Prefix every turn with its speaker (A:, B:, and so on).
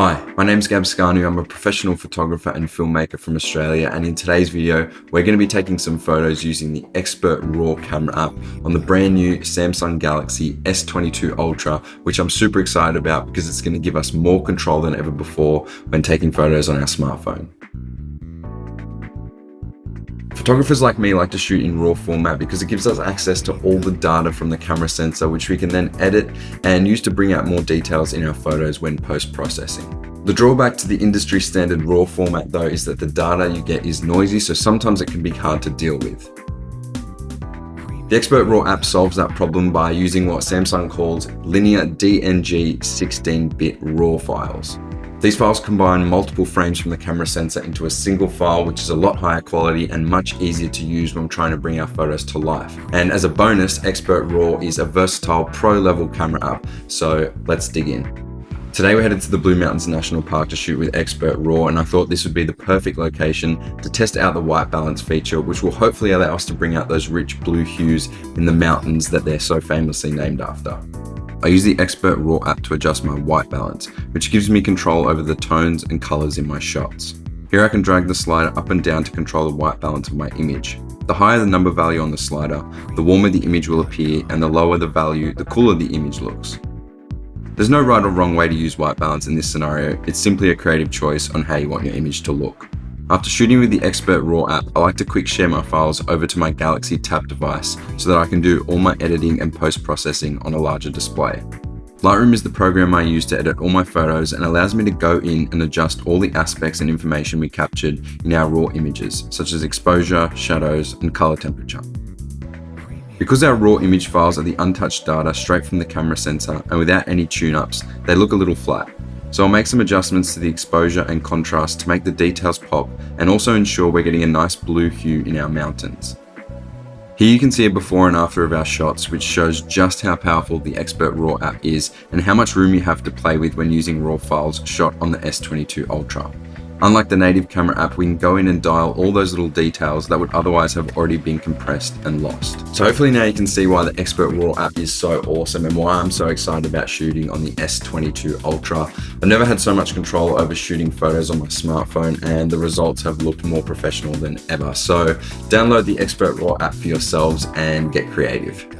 A: Hi, my name's Gab Scanu. I'm a professional photographer and filmmaker from Australia, and in today's video, we're going to be taking some photos using the Expert RAW camera app on the brand new Samsung Galaxy S22 Ultra, which I'm super excited about because it's going to give us more control than ever before when taking photos on our smartphone. Photographers like me like to shoot in RAW format because it gives us access to all the data from the camera sensor, which we can then edit and use to bring out more details in our photos when post-processing. The drawback to the industry standard RAW format though is that the data you get is noisy, so sometimes it can be hard to deal with. The Expert RAW app solves that problem by using what Samsung calls linear DNG 16-bit RAW files. These files combine multiple frames from the camera sensor into a single file, which is a lot higher quality and much easier to use when trying to bring our photos to life. And as a bonus, Expert RAW is a versatile pro-level camera app, so let's dig in. Today we're headed to the Blue Mountains National Park to shoot with Expert RAW, and I thought this would be the perfect location to test out the white balance feature, which will hopefully allow us to bring out those rich blue hues in the mountains that they're so famously named after. I use the Expert RAW app to adjust my white balance, which gives me control over the tones and colors in my shots. Here I can drag the slider up and down to control the white balance of my image. The higher the number value on the slider, the warmer the image will appear, and the lower the value, the cooler the image looks. There's no right or wrong way to use white balance in this scenario, it's simply a creative choice on how you want your image to look. After shooting with the Expert RAW app, I like to quick share my files over to my Galaxy Tab device so that I can do all my editing and post-processing on a larger display. Lightroom is the program I use to edit all my photos and allows me to go in and adjust all the aspects and information we captured in our RAW images, such as exposure, shadows, and color temperature. Because our RAW image files are the untouched data straight from the camera sensor and without any tune-ups, they look a little flat. So I'll make some adjustments to the exposure and contrast to make the details pop and also ensure we're getting a nice blue hue in our mountains. Here you can see a before and after of our shots, which shows just how powerful the Expert RAW app is and how much room you have to play with when using RAW files shot on the S22 Ultra. Unlike the native camera app, we can go in and dial all those little details that would otherwise have already been compressed and lost. So hopefully now you can see why the Expert RAW app is so awesome and why I'm so excited about shooting on the S22 Ultra. I've never had so much control over shooting photos on my smartphone, and the results have looked more professional than ever. So download the Expert RAW app for yourselves and get creative.